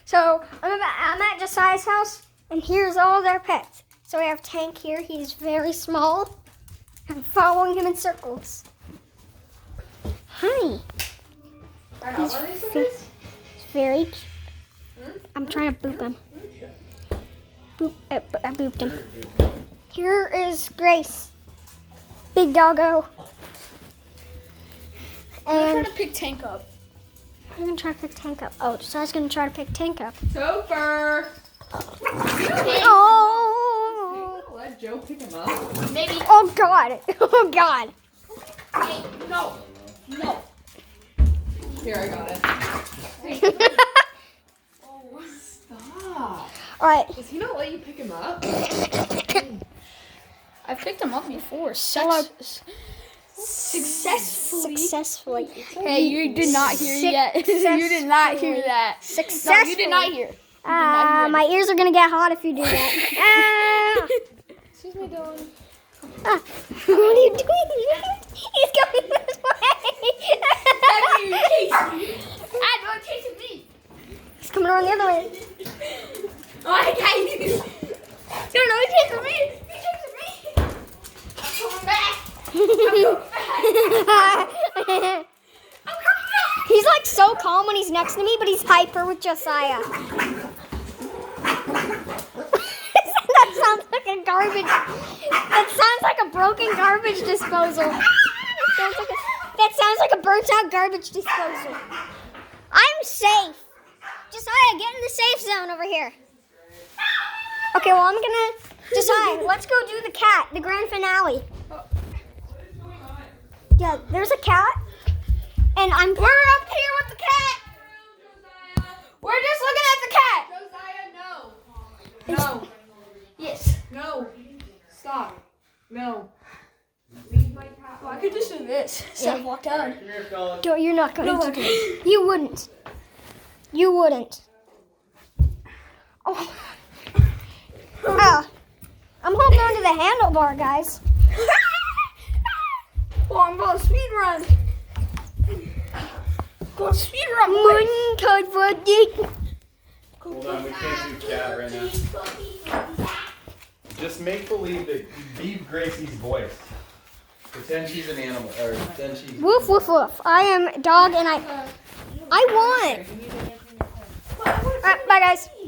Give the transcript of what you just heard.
So I'm at Josiah's house, and here's all their pets. So we have Tank here. He's very small. I'm following him in circles. Hi. He's very cute. I'm trying to boop him. Boop. I booped him. Here is Grace. Big doggo. I'm trying to pick Tank up. I'm going to try to pick Tank up. Oh, Josiah's going to try to pick Tank up. Topher! Oh! Let Joe pick him up. Maybe. Oh, God. Oh, God. Hey, no. No. Here, I got it. Oh, stop. All right. Does he not let you pick him up? I've picked him up before. Successfully. Hey, you did not hear yet. You did not hear that. Successfully. No, you did not hear. My ears are going to get hot if you do that. Excuse me, Dylan. What are you doing? He's going this way. Don't chase me. He's coming around the other way. Oh, I got you. No, he's chasing me. He's chasing me. I'm coming back. He's like so calm when he's next to me, but he's hyper with Josiah. That sounds like a garbage. That sounds like a broken garbage disposal. That sounds like a burnt out garbage disposal. I'm safe. Josiah, get in the safe zone over here. Okay, well, I'm gonna. Josiah, let's go do the cat, the grand finale. Yeah, there's a cat, and we're up here with the cat. We're just looking at the cat. Josiah, no. No. Yes. No. Stop. No. Leave my cat. Well, I could just do this. So I walked out. You're not going to. You wouldn't. You wouldn't. Oh. I'm holding on to the handlebar, guys. Oh, I'm going to speed run. Going to speed run, boys. Hold on, we can't do cat right now. Just make believe that be Gracie's voice. Pretend she's an animal, or pretend she's. Woof, woof, woof. I am dog, and I won. All right, bye, guys.